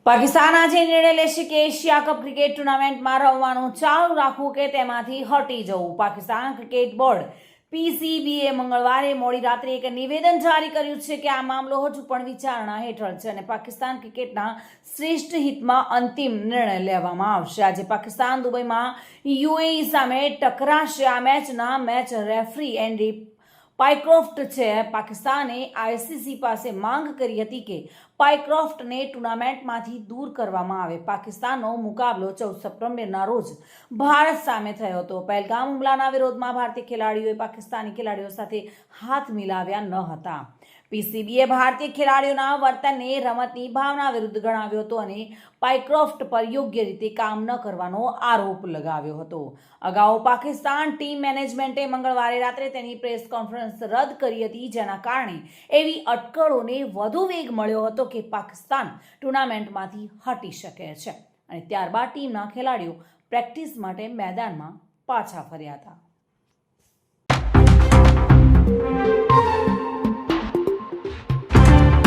પાકિસ્તાન આજે નિર્ણય લેશે કે એશિયા કપ ક્રિકેટ ટુર્નામેન્ટમાં રમવાનું ચાલુ રાખવું કે તેમાંથી હટી જવું. પાકિસ્તાન ક્રિકેટ બોર્ડ પીસીબીએ મંગળવારે મોડી રાત્રે એક નિવેદન જારી કર્યું છે કે આ મામલો હજુ પણ વિચારણા હેઠળ છે અને પાકિસ્તાન ક્રિકેટના શ્રેષ્ઠ હિતમાં અંતિમ નિર્ણય લેવામાં આવશે. આજે પાકિસ્તાન દુબઈમાં યુએઈ સામે ટકરાશે. આ મેચના મેચ રેફરી એન્ડી પાયક્રોફ્ટ છે. પાકિસ્તાને આઈસીસી પાસે માંગ કરી હતી કે પાયક્રોફ્ટને ટુર્નામેન્ટમાંથી દૂર કરવામાં આવે. પાકિસ્તાનનો મુકાબલો 14 સપ્ટેમ્બરના રોજ ભારત સામે થયો હતો. પહેલગામ હુમલાના વિરોધમાં ભારતીય ખેલાડીઓએ પાકિસ્તાની ખેલાડીઓ સાથે હાથ મિલાવ્યા ન હતા. પીસીબીએ ભારતીય ખેલાડીઓના વર્તનને રમતની ભાવના વિરુદ્ધ ગણાવ્યો હતો અને પાયક્રોફ્ટ પર યોગ્ય રીતે કામ ન કરવાનો આરોપ લગાવ્યો હતો. અગાઉ પાકિસ્તાન ટીમ મેનેજમેન્ટે મંગળવારે રાત્રે તેની પ્રેસ કોન્ફરન્સ રદ કરી હતી, જેના કારણે એવી અટકળોને વધુ વેગ મળ્યો હતો કે પાકિસ્તાન ટુર્નામેન્ટમાંથી હટી શકે છે અને ત્યારબાદ ટીમના ખેલાડીઓ પ્રેક્ટિસ માટે મેદાનમાં પાછા ફર્યા હતા.